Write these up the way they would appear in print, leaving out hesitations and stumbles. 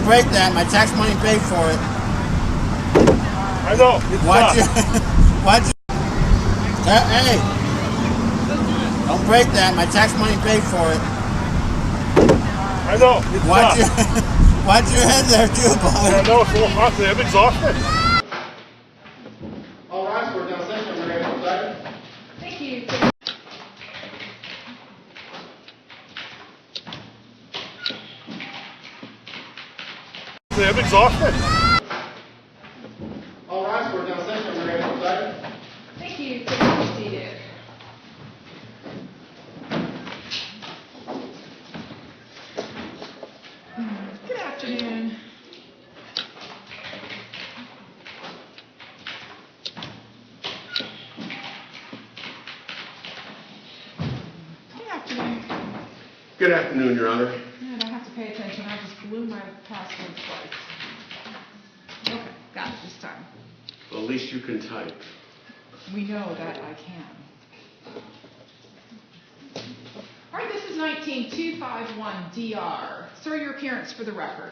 Don't break that. My tax money paid for it. I know. Watch it. Watch it. Hey. Don't break that. My tax money paid for it. I know. Watch it. Watch your head there too, boy. I know. It's a little hot today. I'm exhausted. All right, we're down session. We're ready to start. Thank you. I'm exhausted. All right, we're down session. We're ready to start. Thank you. Please be seated. Good afternoon. Good afternoon. Good afternoon, Your Honor. And I have to pay attention. I just blew my password twice. Okay, got it this time. Well, at least you can type. We know that I can. All right, this is 19251 DR. Sir, your appearance for the record.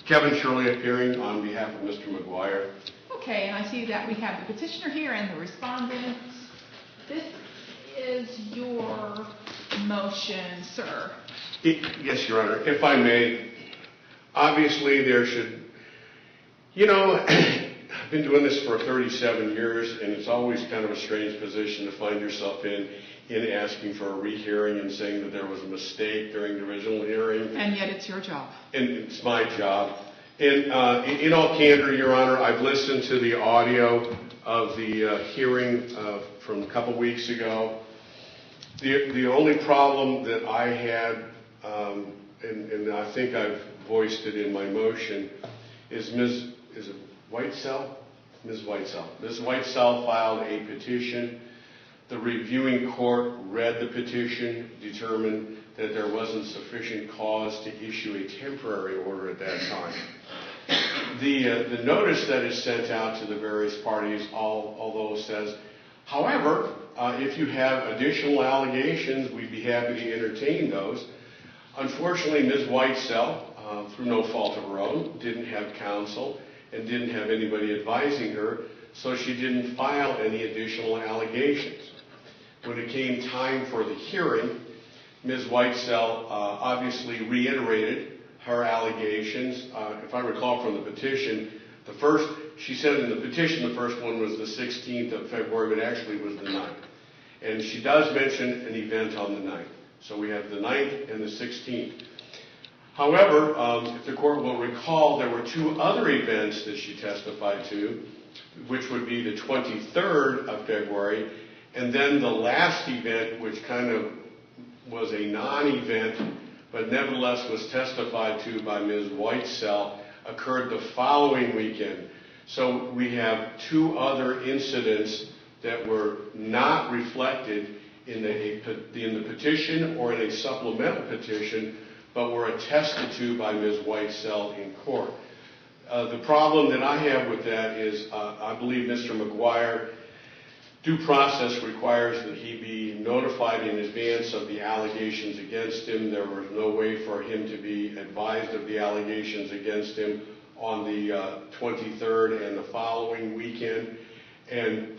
Kevin Shirley appearing on behalf of Mr. McGuire. Okay, and I see that we have the petitioner here and the respondent. This is your motion, sir. Yes, Your Honor. If I may, obviously there should, I've been doing this for 37 years, and it's always kind of a strange position to find yourself in asking for a rehearing and saying that there was a mistake during the original hearing. And yet it's your job. And it's my job. And in all candor, Your Honor, I've listened to the audio of the hearing from a couple weeks ago. The only problem that I had, and I think I've voiced it in my motion, is Ms. Whitesell? Ms. Whitesell. Ms. Whitesell filed a petition. The reviewing court read the petition, determined that there wasn't sufficient cause to issue a temporary order at that time. The notice that is sent out to the various parties, although says, however, if you have additional allegations, we'd be happy to entertain those. Unfortunately, Ms. Whitesell, through no fault of her own, didn't have counsel and didn't have anybody advising her, so she didn't file any additional allegations. When it came time for the hearing, Ms. Whitesell obviously reiterated her allegations. If I recall from the petition, she said in the petition the first one was the 16th of February, but actually it was the 9th. And she does mention an event on the 9th. So we have the 9th and the 16th. However, if the court will recall, there were two other events that she testified to, which would be the 23rd of February, and then the last event, which kind of was a non-event, but nevertheless was testified to by Ms. Whitesell, occurred the following weekend. So we have two other incidents that were not reflected in the petition or in a supplemental petition, but were attested to by Ms. Whitesell in court. The problem that I have with that is I believe Mr. McGuire, due process requires that he be notified in advance of the allegations against him. There was no way for him to be advised of the allegations against him on the 23rd and the following weekend. And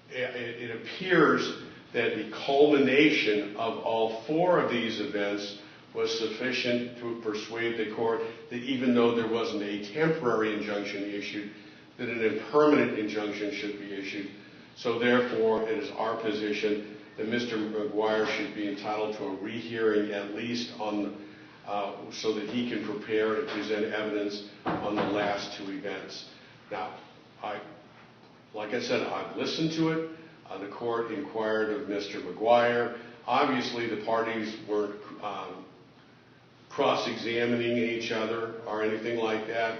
it appears that the culmination of all four of these events was sufficient to persuade the court that even though there wasn't a temporary injunction issued, that an impermanent injunction should be issued. So therefore, it is our position that Mr. McGuire should be entitled to a rehearing at least on, so that he can prepare and present evidence on the last two events. Now, like I said, I've listened to it. The court inquired of Mr. McGuire. Obviously, the parties weren't cross-examining each other or anything like that.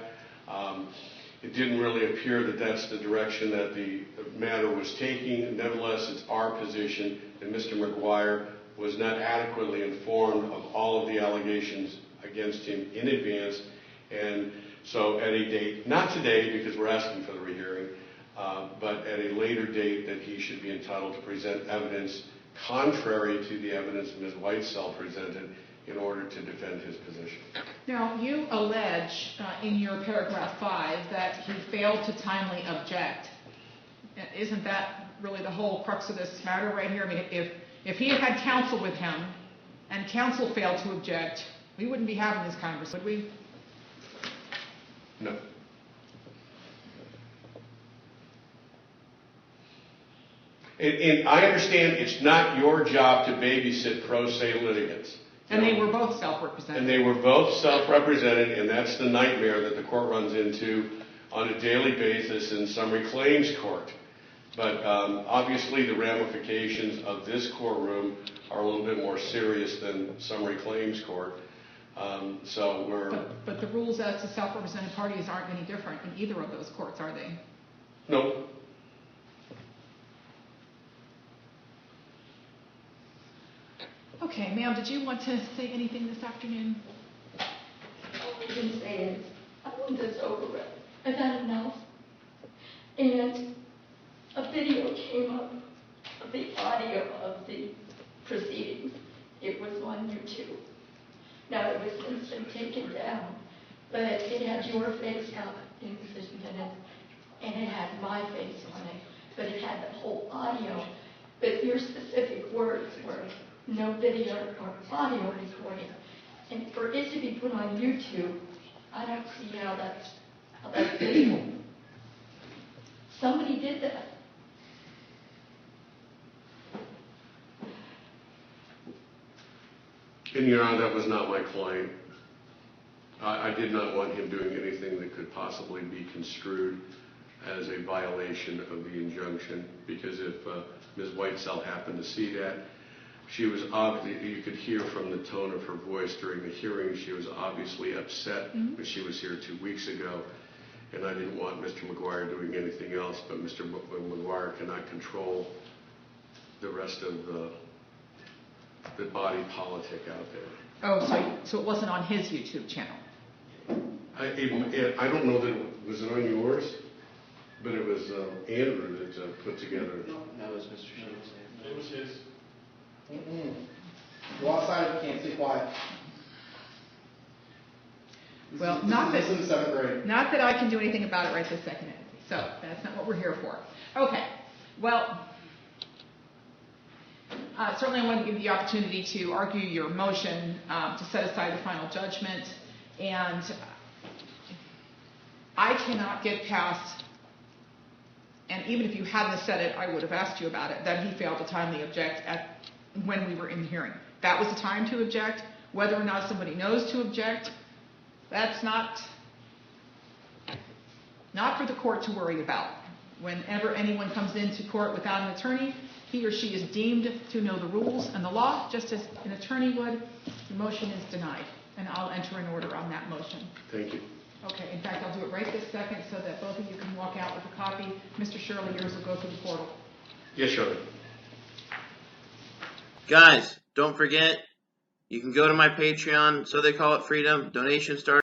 It didn't really appear that that's the direction that the matter was taking. Nevertheless, it's our position that Mr. McGuire was not adequately informed of all of the allegations against him in advance. And so at a date, not today because we're asking for the rehearing, but at a later date that he should be entitled to present evidence contrary to the evidence Ms. Whitesell presented in order to defend his position. Now, you allege in your paragraph 5 that he failed to timely object. Isn't that really the whole crux of this matter right here? I mean, if he had counsel with him and counsel failed to object, we wouldn't be having this conversation, would we? No. And I understand it's not your job to babysit pro se litigants. And they were both self-represented. And they were both self-represented, and that's the nightmare that the court runs into on a daily basis in summary claims court. But obviously the ramifications of this courtroom are a little bit more serious than summary claims court. So we're... But the rules as to self-represented parties aren't any different in either of those courts, are they? No. Okay, ma'am, did you want to say anything this afternoon? All I can say is, I want this over with. I've had enough. And a video came up of the audio of the proceedings. It was on YouTube. Now, it was since been taken down, but it had your face out in 15 minutes, and it had my face on it, but it had the whole audio. But your specific words were no video or audio recording. And for it to be put on YouTube, I don't see how that's legal. Somebody did that. And Your Honor, that was not my client. I did not want him doing anything that could possibly be construed as a violation of the injunction, because if Ms. Whitesell happened to see that, she was obviously, you could hear from the tone of her voice during the hearing, she was obviously upset when she was here 2 weeks ago, and I didn't want Mr. McGuire doing anything else, but Mr. McGuire cannot control the rest of the body politic out there. Oh, so it wasn't on his YouTube channel? I don't know that was it on yours, but it was Andrew that put together. No, that was Mr. Shields. It was his. Go outside if you can't, stay quiet. Well, This is 7th grade. not that I can do anything about it right this second, so that's not what we're here for. Okay, well, certainly I want to give you the opportunity to argue your motion to set aside the final judgment, and I cannot get past, and even if you hadn't said it, I would have asked you about it, that he failed to timely object when we were in the hearing. That was the time to object. Whether or not somebody knows to object, that's not for the court to worry about. Whenever anyone comes into court without an attorney, he or she is deemed to know the rules and the law, just as an attorney would. The motion is denied, and I'll enter an order on that motion. Thank you. Okay, in fact, I'll do it right this second so that both of you can walk out with a copy. Mr. Shirley, yours will go through the portal. Yes, Your Honor. Guys, don't forget, you can go to my Patreon, so they call it freedom. Donation starts